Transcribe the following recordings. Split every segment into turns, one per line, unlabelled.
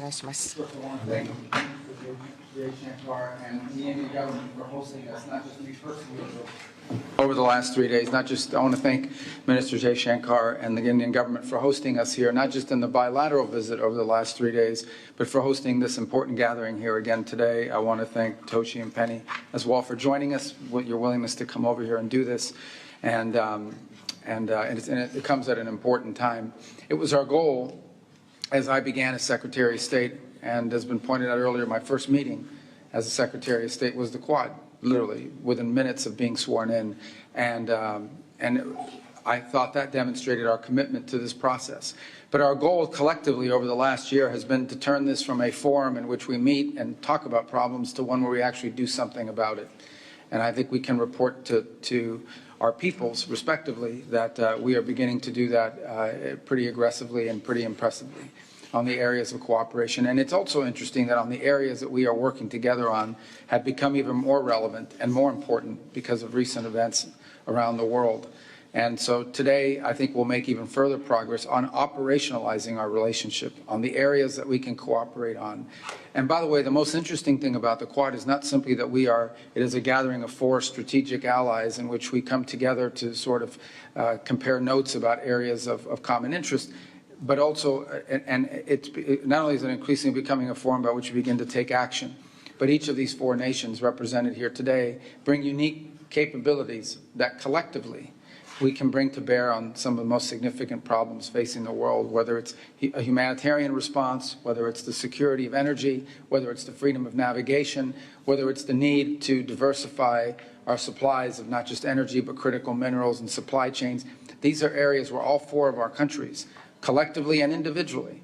願いします。
First, I want to thank Jay Shankar and the Indian government for hosting us, not just me personally, but over the last 3 days. I want to thank Minister Jay Shankar and the Indian government for hosting us here, not just in the bilateral visit over the last 3 days, but for hosting this important gathering here again today. I want to thank Toshi and Penny as well for joining us, with your willingness to come over here and do this. And it comes at an important time. It was our goal, as I began as Secretary of State, and has been pointed out earlier, my first meeting as a Secretary of State was the Quad, literally within minutes of being sworn in, and I thought that demonstrated our commitment to this process. But our goal collectively over the last year has been to turn this from a forum in which we meet and talk about problems to one where we actually do something about it. And I think we can report to our peoples, respectively, that we are beginning to do that pretty aggressively and pretty impressively on the areas of cooperation. And it's also interesting that on the areas that we are working together on have become even more relevant and more important because of recent events around the world. And so today, I think we'll make even further progress on operationalizing our relationship on the areas that we can cooperate on. And by the way, the most interesting thing about the Quad is not simply that it is a gathering of 4 strategic allies in which we come together to sort of compare notes about areas of common interest, but also, not only is it increasingly becoming a forum by which we begin to take action, but each of these 4 nations represented here today bring unique capabilities that collectively we can bring to bear on some of the most significant problems facing the world, whether it's a humanitarian response, whether it's the security of energy, whether it's the freedom of navigation, whether it's the need to diversify our supplies of not just energy, but critical minerals and supply chains. These are areas where all 4 of our countries, collectively and individually,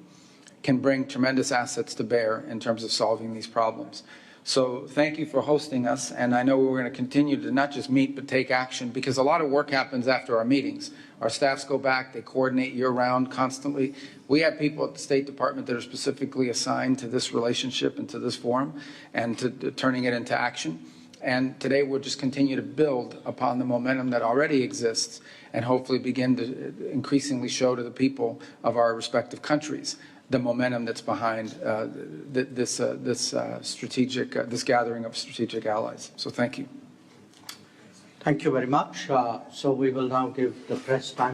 can bring tremendous assets to bear in terms of solving these problems. So thank you for hosting us, and I know we're going to continue to not just meet but take action, because a lot of work happens after our meetings. Our staffs go back, they coordinate year-round constantly. We have people at the State Department that are specifically assigned to this relationship and to this forum and to turning it into action. And today we'll just continue to build upon the momentum that already exists and hopefully begin to increasingly show to the people of our respective countries the momentum that's behind this gathering of strategic allies. So thank you.
Thank you very much. So we will now give the press time.